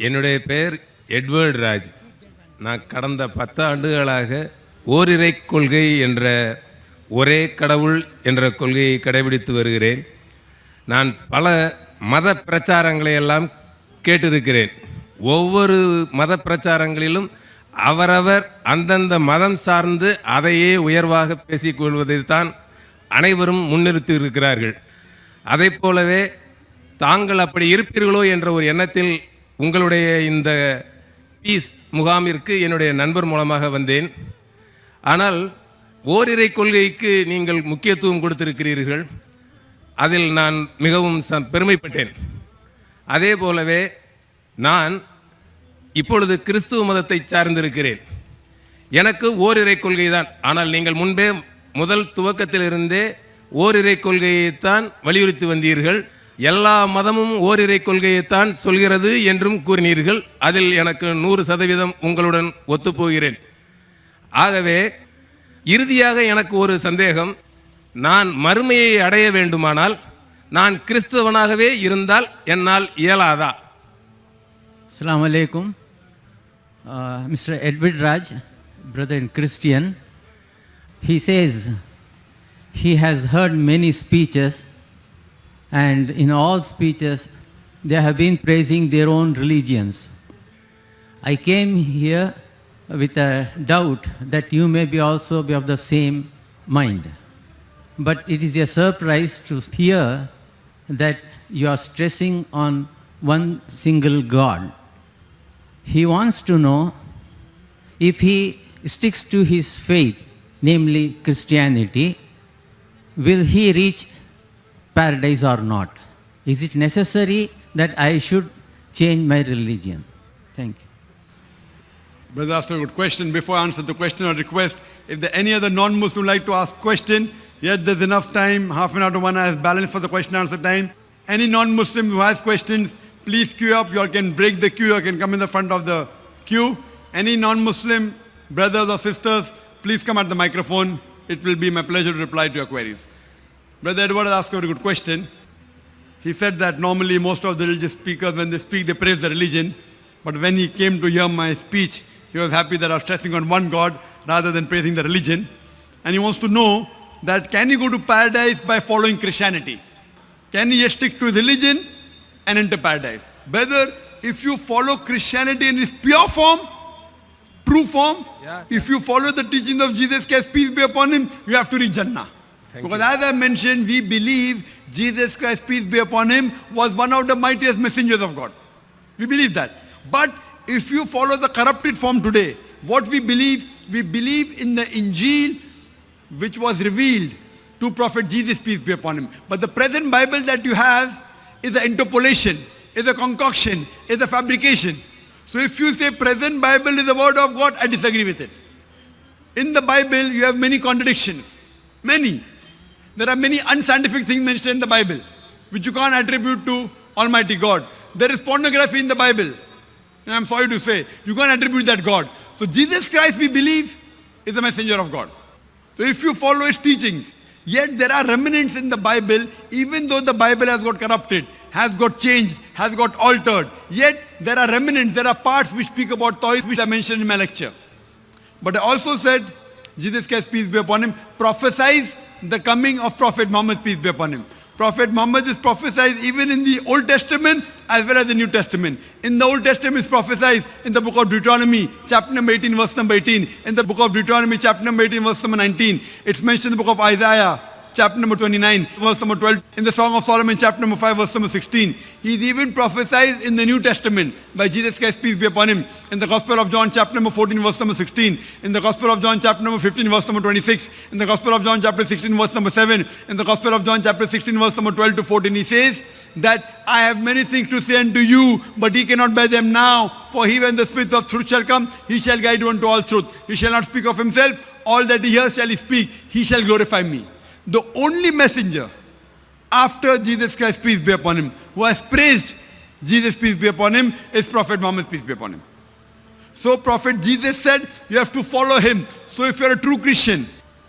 என்னுடைய பெயர் எட்வர்ட் ராஜ். நான் கடந்த 10 ஆண்டுகளாக ஓரிரை கொள்கை என்ற ஒரே கடவுள் என்ற கொள்கையை கடைபிடித்து வருகிறேன். நான் பல மத பிரச்சாரங்களை எல்லாம் கேட்டிருக்கிறேன். ஒவ்வொரு மத பிரச்சாரங்களிலும் அவரவர் அந்தந்த மதம் சார்ந்து அதையே உயர்வாக பேசிக்கொள்வதைத்தான் அனைவரும் முன்னிறுத்தி இருக்கிறார்கள். அதை போலவே தாங்கள் அப்படி இருப்பீர்களோ என்ற ஒரு எண்ணத்தில் உங்களுடைய இந்த பீஸ் முகாமிற்கு என்னுடைய நண்பர் மூலமாக வந்தேன். ஆனால் ஓரிரை கொள்கைக்கு நீங்கள் முக்கியத்துவம் கொடுத்திருக்கிறீர்கள். அதில் நான் மிகவும் பெருமைப்பட்டேன். அதே போலவே நான் இப்பொழுது கிறிஸ்துவ மதத்தை சார்ந்திருக்கிறேன். எனக்கு ஓரிரை கொள்கை தான். ஆனால் நீங்கள் முன்பே முதல் துவக்கத்திலிருந்தே ஓரிரை கொள்கையைத்தான் வலியுறுத்தி வந்தீர்கள். எல்லா மதமும் ஓரிரை கொள்கையைத்தான் சொல்கிறது என்றும் கூறினீர்கள். அதில் எனக்கு 100% உங்களுடன் ஒத்துப்போகிறேன். ஆகவே இறுதியாக எனக்கு ஒரு சந்தேகம். நான் மறுமையை அடைய வேண்டுமானால் நான் கிறிஸ்தவனாகவே இருந்தால் என்னால் இயலாதா? Assalamu alaikum. Mr. Edward Raj, brother in Christian, he says he has heard many speeches, and in all speeches they have been praising their own religions. I came here with a doubt that you may be also be of the same mind. But it is a surprise to hear that you are stressing on one single God. He wants to know if he sticks to his faith, namely Christianity, will he reach paradise or not? Is it necessary that I should change my religion? Thank you. Brother asked a good question. Before I answer the question or request, if there any other non-Muslim would like to ask question, yet there's enough time, half an hour to 1 hour is balance for the question and answer time. Any non-Muslim who has questions, please queue up. You all can break the queue. You can come in the front of the queue. Any non-Muslim brothers or sisters, please come at the microphone. It will be my pleasure to reply to your queries. Brother Edward has asked a very good question. He said that normally most of the religious speakers, when they speak, they praise the religion. But when he came to hear my speech, he was happy that I was stressing on one God rather than praising the religion. And he wants to know that can he go to paradise by following Christianity? Can he just stick to his religion and enter paradise? Whether if you follow Christianity in its pure form, true form, if you follow the teachings of Jesus Christ, peace be upon him, you have to reach Jannah. Because as I mentioned, we believe Jesus Christ, peace be upon him, was one of the mightiest messengers of God. We believe that. But if you follow the corrupted form today, what we believe in the Injil which was revealed to Prophet Jesus, peace be upon him. But the present Bible that you have is an interpolation, is a concoction, is a fabrication. So if you say present Bible is the word of God, I disagree with it. In the Bible, you have many contradictions. Many. There are many unscientific things mentioned in the Bible, which you can't attribute to Almighty God. There is pornography in the Bible. And I'm sorry to say, you can't attribute that God. So Jesus Christ, we believe, is the messenger of God. So if you follow his teachings, yet there are remnants in the Bible, even though the Bible has got corrupted, has got changed, has got altered, yet there are remnants, there are parts which speak about toys which I mentioned in my lecture. But I also said, Jesus Christ, peace be upon him, prophesies the coming of Prophet Muhammad, peace be upon him. Prophet Muhammad is prophesied even in the Old Testament as well as the New Testament. In the Old Testament is prophesied in the book of Deuteronomy, chapter number 18, verse number 18. In the book of Deuteronomy, chapter number 18, verse number 19. It's mentioned in the book of Isaiah, chapter number 29, verse number 12. In the Song of Solomon, chapter number 5, verse number 16. He's even prophesied in the New Testament by Jesus Christ, peace be upon him. In the Gospel of John, chapter number 14, verse number 16. In the Gospel of John, chapter number 15, verse number 26. In the Gospel of John, chapter 16, verse number 7. In the Gospel of John, chapter 16, verse number 12 to 14, he says that I have many things to say unto you, but he cannot bear them now. For he, when the Spirit of truth shall come, he shall guide you unto all truth. He shall not speak of himself. All that he hears shall he speak. He shall glorify me. The only messenger after Jesus Christ, peace be upon him, who has praised Jesus, peace be upon him, is Prophet Muhammad, peace be upon him. So Prophet Jesus said, you have to follow him. So if you're a true Christian,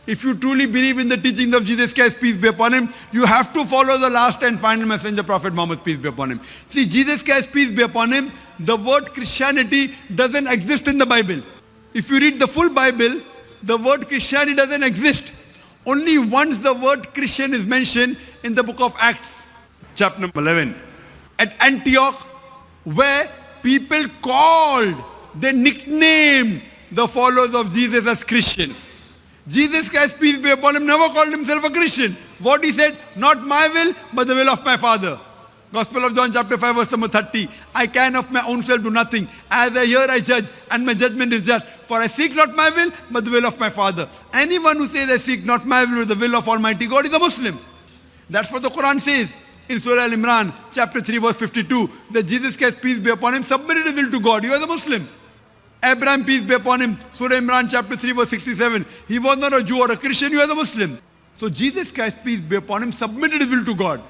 if you truly believe in the teachings of Jesus Christ, peace be upon him, you have to follow the last and final messenger, Prophet Muhammad, peace be upon him. See, Jesus Christ, peace be upon him, the word Christianity doesn't exist in the Bible. If you read the full Bible, the word Christianity doesn't exist. Only once the word Christian is mentioned in the book of Acts, chapter number 11. At Antioch, where people called, they nicknamed the followers of Jesus as Christians. Jesus Christ, peace be upon him, never called himself a Christian. What he said, not my will, but the will of my Father. Gospel of John chapter 5 verse number 30. I can of my own self do nothing. As I hear, I judge, and my judgment is just. For I seek not my will, but the will of my Father. Anyone who says I seek not my will, but the will of Almighty God is a Muslim. That's what the Quran says in Surah Al-Imran chapter 3 verse 52. That Jesus Christ, peace be upon him, submitted his will to God. He was a Muslim. Abraham, peace be upon him, Surah Imran chapter 3 verse 67. He was not a Jew or a Christian, he was a Muslim. So Jesus Christ, peace be upon him, submitted his will to God.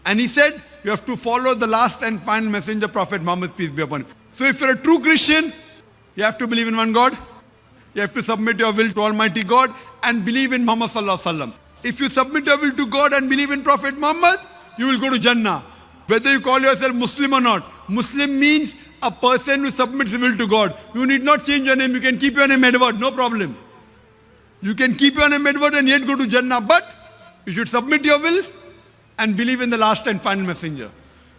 And he said, you have to follow the last and final messenger, Prophet Muhammad, peace be upon him. So if you're a true Christian, you have to believe in one God. You have to submit your will to Almighty God and believe in Muhammad sallallahu alaihi wasallam. If you submit your will to God and believe in Prophet Muhammad, you will go to Jannah. Whether you call yourself Muslim or not. Muslim means a person who submits his will to God. You need not change your name. You can keep your name Edward, no problem. You can keep your name Edward and yet go to Jannah. But you should submit your will and believe in the last and final messenger.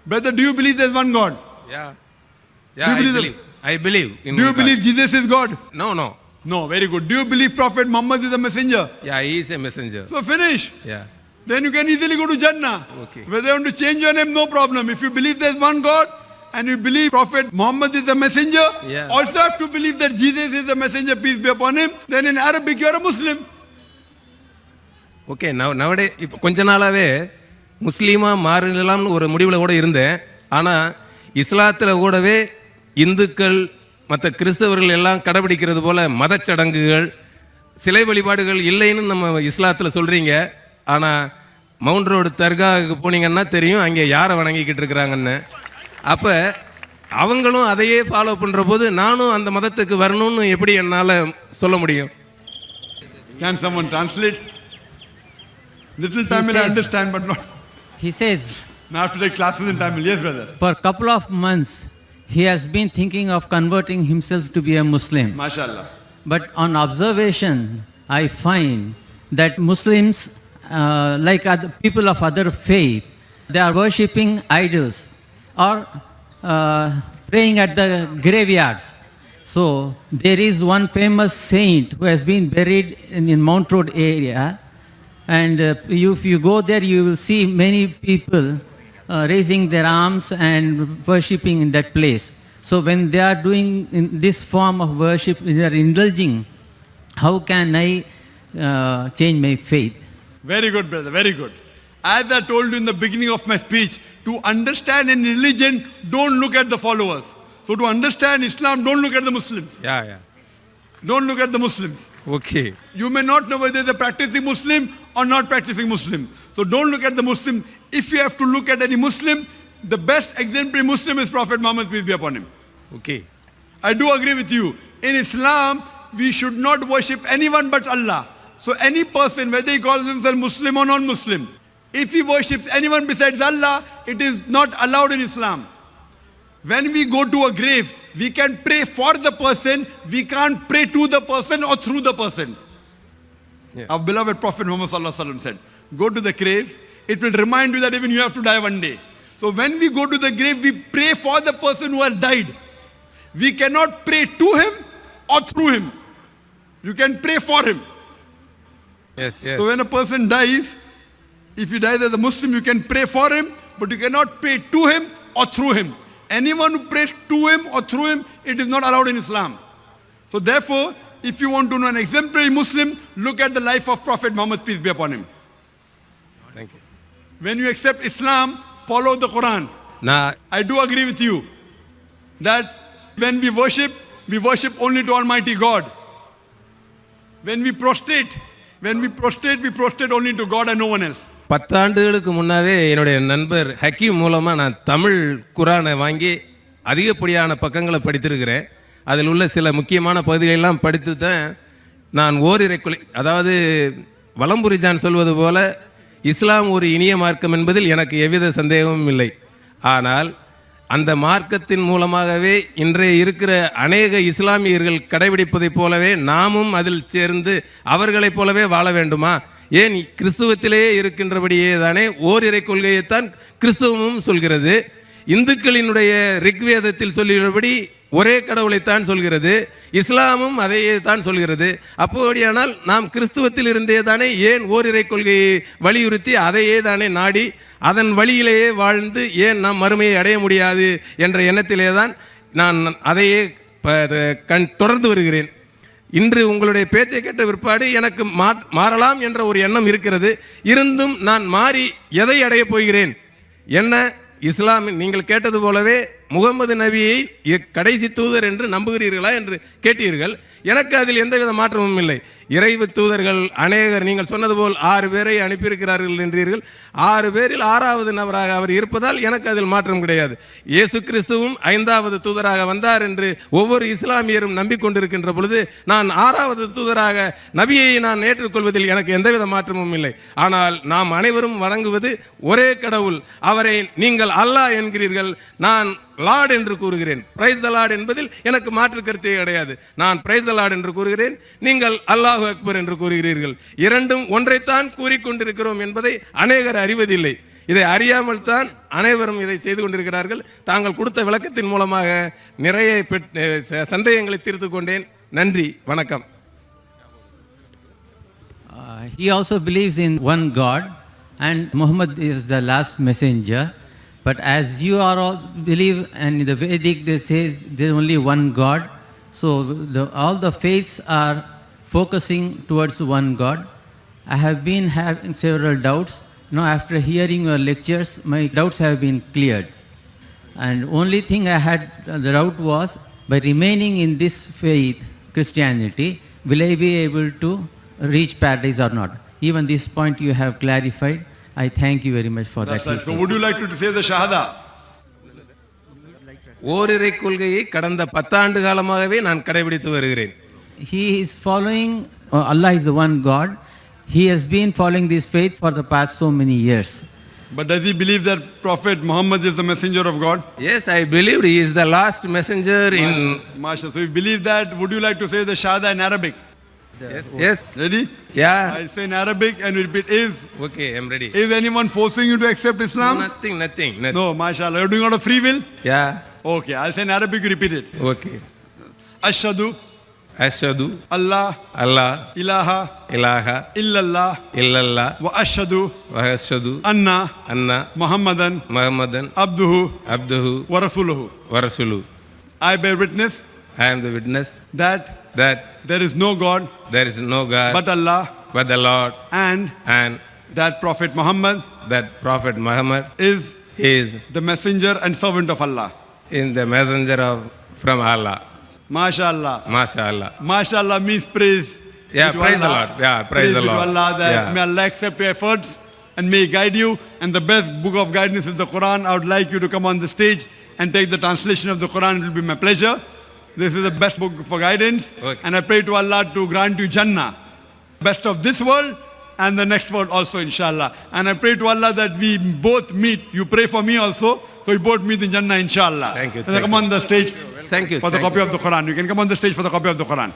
Brother, do you believe there's one God? Yeah. Do Yeah, you I believe believe. I believe. In Do you one God. believe Jesus is God? No, no. No, very good. Do you believe Prophet Muhammad is a messenger? Yeah, he is a messenger. So finish. Yeah. Then you can easily go to Jannah. Okay. Whether you want to change your name, no problem. If you believe there's one God and you believe Prophet Muhammad is a messenger, Yeah. also have to believe that Jesus is a messenger, peace be upon him. Then in Arabic, you're a Muslim. Okay nowadays இப்போ கொஞ்ச நாளாகவே முஸ்லீமாக மாறிடலாம்னு ஒரு முடிவில் கூட இருந்தேன். ஆனால் இஸ்லாத்தில் கூடவே இந்துக்கள் மற்ற கிறிஸ்தவர்கள் எல்லாம் கடைபிடிக்கிறது போல் மதச்சடங்குகள் சிலை வழிபாடுகள் இல்லைன்னு நம்ம இஸ்லாத்தில் சொல்கிறீங்க. ஆனால் மவுண்ட் ரோடு தர்காவுக்கு போனீங்கன்னா தெரியும் அங்கே யாரை வணங்கிக்கிட்டு இருக்கிறாங்கன்னு. அப்போ அவங்களும் அதையே ஃபாலோ பண்ணுற போது நானும் அந்த மதத்துக்கு வரணும்னு எப்படி என்னால் சொல்ல முடியும்? Can someone translate? Little Tamil I says- understand, but not. He says, Now I have to take classes in Tamil. Yes, brother. for a couple of months, he has been thinking of converting himself to be a Muslim. MashaAllah. But on observation, I find that Muslims, like other people of other faith, they are worshipping idols or praying at the graveyards. So there is one famous saint who has been buried in Mount Road area, and if you go there, you will see many people raising their arms and worshipping in that place. So when they are doing in this form of worship, they are indulging. How can I change my faith? Very good, brother. Very good. As I told you in the beginning of my speech, to understand in religion, don't look at the followers. So to understand Islam, don't look at the Muslims. Yeah yeah Don't look at the Muslims. Okay You may not know whether they're practicing Muslim or not practicing Muslim. So don't look at the Muslim. If you have to look at any Muslim, the best exemplary Muslim is Prophet Muhammad, peace be upon him. Okay I do agree with you. In Islam, we should not worship anyone but Allah. So any person, whether he calls himself Muslim or non-Muslim, if he worships anyone besides Allah, it is not allowed in Islam. When we go to a grave, we can pray for the person, we can't pray to the person or through the person. Yeah. Our beloved Prophet Muhammad sallallahu alaihi wasallam said, go to the grave, it will remind you that even you have to die one day. So when we go to the grave, we pray for the person who has died. We cannot pray to him or through him. You can pray for him. Yes yes So when a person dies, if he dies as a Muslim, you can pray for him, but you cannot pray to him or through him. Anyone who prays to him or through him, it is not allowed in Islam. So therefore, if you want to know an exemplary Muslim, look at the life of Prophet Muhammad, peace be upon him. Thank you. When you accept Islam, follow the Quran. நான் I do agree with you that when we worship only to Almighty God. When we prostrate only to God and no one else. 10 ஆண்டுகளுக்கு முன்னாவே என்னுடைய நண்பர் ஹக்கீம் மூலமாக நான் தமிழ் குரானை வாங்கி அதிகப்படியான பக்கங்களை படித்திருக்கிறேன். அதில் உள்ள சில முக்கியமான பகுதிகளெல்லாம் படித்து தான் நான் ஓரிரை கொலை, அதாவது வலம்புரிஜான் சொல்வது போல இஸ்லாம் ஒரு இனிய மார்க்கம் என்பதில் எனக்கு எவ்வித சந்தேகமும் இல்லை. ஆனால் அந்த மார்க்கத்தின் மூலமாகவே இன்றைய இருக்கிற அநேக இஸ்லாமியர்கள் கடைபிடிப்பதைப் போலவே நாமும் அதில் சேர்ந்து அவர்களைப் போலவே வாழ வேண்டுமா? ஏன் கிறிஸ்துவத்திலேயே இருக்கின்றபடியே தானே ஓரிரை கொள்கையைத்தான் கிறிஸ்துவமும் சொல்கிறது. இந்துக்களினுடைய ரிக்வேதத்தில் சொல்லுகிறபடி ஒரே கடவுளைத்தான் சொல்கிறது. இஸ்லாமும் அதையே தான் சொல்கிறது. அப்படியானால் நாம் கிறிஸ்துவத்தில் இருந்தே தானே ஏன் ஓரிரை கொள்கையை வலியுறுத்தி அதையே தானே நாடி அதன் வழியிலேயே வாழ்ந்து ஏன் நாம் மறுமையை அடைய முடியாது என்ற எண்ணத்திலே தான் நான் அதையே தொடர்ந்து வருகிறேன். இன்று உங்களுடைய பேச்சை கேட்ட பிற்பாடு எனக்கு மாறலாம் என்ற ஒரு எண்ணம் இருக்கிறது. இருந்தும் நான் மாறி எதை அடையப் போகிறேன்? என்ன இஸ்லாம் நீங்கள் கேட்டது போலவே முகமது நபியை கடைசி தூதர் என்று நம்புகிறீர்களா என்று கேட்டீர்கள். எனக்கு அதில் எந்தவித மாற்றமும் இல்லை. இறைவு தூதர்கள் அநேகர் நீங்கள் சொன்னது போல் 6 பேரை அனுப்பியிருக்கிறார்கள் என்றீர்கள். 6 பேரில் 6வது நபராக அவர் இருப்பதால் எனக்கு அதில் மாற்றம் கிடையாது. இயேசு கிறிஸ்துவும் 5வது தூதராக வந்தார் என்று ஒவ்வொரு இஸ்லாமியரும் நம்பிக்கொண்டிருக்கின்ற பொழுது நான் 6வது தூதராக நபியை நான் ஏற்றுக்கொள்வதில் எனக்கு எந்தவித மாற்றமும் இல்லை. ஆனால் நாம் அனைவரும் வணங்குவது ஒரே கடவுள். அவரை நீங்கள் அல்லாஹ் என்கிறீர்கள், நான் லார்ட் என்று கூறுகிறேன். பிரைஸ் தி லார்ட் என்பதில் எனக்கு மாற்று கருத்தே கிடையாது. நான் பிரைஸ் தி லார்ட் என்று கூறுகிறேன், நீங்கள் அல்லாஹ் அக்பர் என்று கூறுகிறீர்கள். இரண்டும் ஒன்றைத்தான் கூறிக்கொண்டிருக்கிறோம் என்பதை அநேகர் அறிவதில்லை. இதை அறியாமல் தான் அனைவரும் இதை செய்து கொண்டிருக்கிறார்கள். தாங்கள் கொடுத்த விளக்கத்தின் மூலமாக நிறைய சந்தேகங்களை தீர்த்து கொண்டேன். நன்றி, வணக்கம். He also believes in one God and Muhammad is the last messenger. But as you are all believe, and in the Vedic they say there is only one God, so all the faiths are focusing towards one God. I have been having several doubts. Now after hearing your lectures, my doubts have been cleared. And only thing I had the doubt was, by remaining in this faith, Christianity, will I be able to reach paradise or not? Even this point you have clarified. I thank you very much for that. Right. So would you like to say the Shahada? ஓரிரை கொள்கையை கடந்த 10 ஆண்டு காலமாகவே நான் கடைபிடித்து வருகிறேன். He is following, Allah is the one God. He has been following this faith for the past so many years. But does he believe that Prophet Muhammad is the messenger of God? Yes, I believe he is the last messenger in. Masha. So if you believe that, would you like to say the Shahada in Arabic? Yes. Ready? Yeah. I say in Arabic and repeat is. Okay, I'm ready. Is anyone forcing you to accept Islam? Nothing. No, mashallah. You're doing out of free will? Yeah. Okay, I'll say in Arabic, you repeat it. Okay. Ashhadu Ashhadu Allah Allah ilaha illallah illallah wa ashhadu anna Muhammadan abduhu wa rasuluhu. I bear witness. I am the witness that there is no God but Allah but the Lord and that Prophet Muhammad is the messenger and servant of Allah. In the messenger from Allah. MashaAllah. MashaAllah means praise. Yeah, praise the Lord. Yeah, praise the Lord. Allah, that may Allah accept your efforts and may guide you. And the best book of guidance is the Quran. I would like you to come on the stage and take the translation of the Quran. It will be my pleasure. This is the best book for guidance. Okay. And I pray to Allah to grant you Jannah. Best of this world and the next world also, inshallah. And I pray to Allah that we both meet. You pray for me also. So we both meet in Jannah, inshallah. Thank you. Come on the stage Thank you. for the copy of the Quran. You can come on the stage for the copy of the Quran.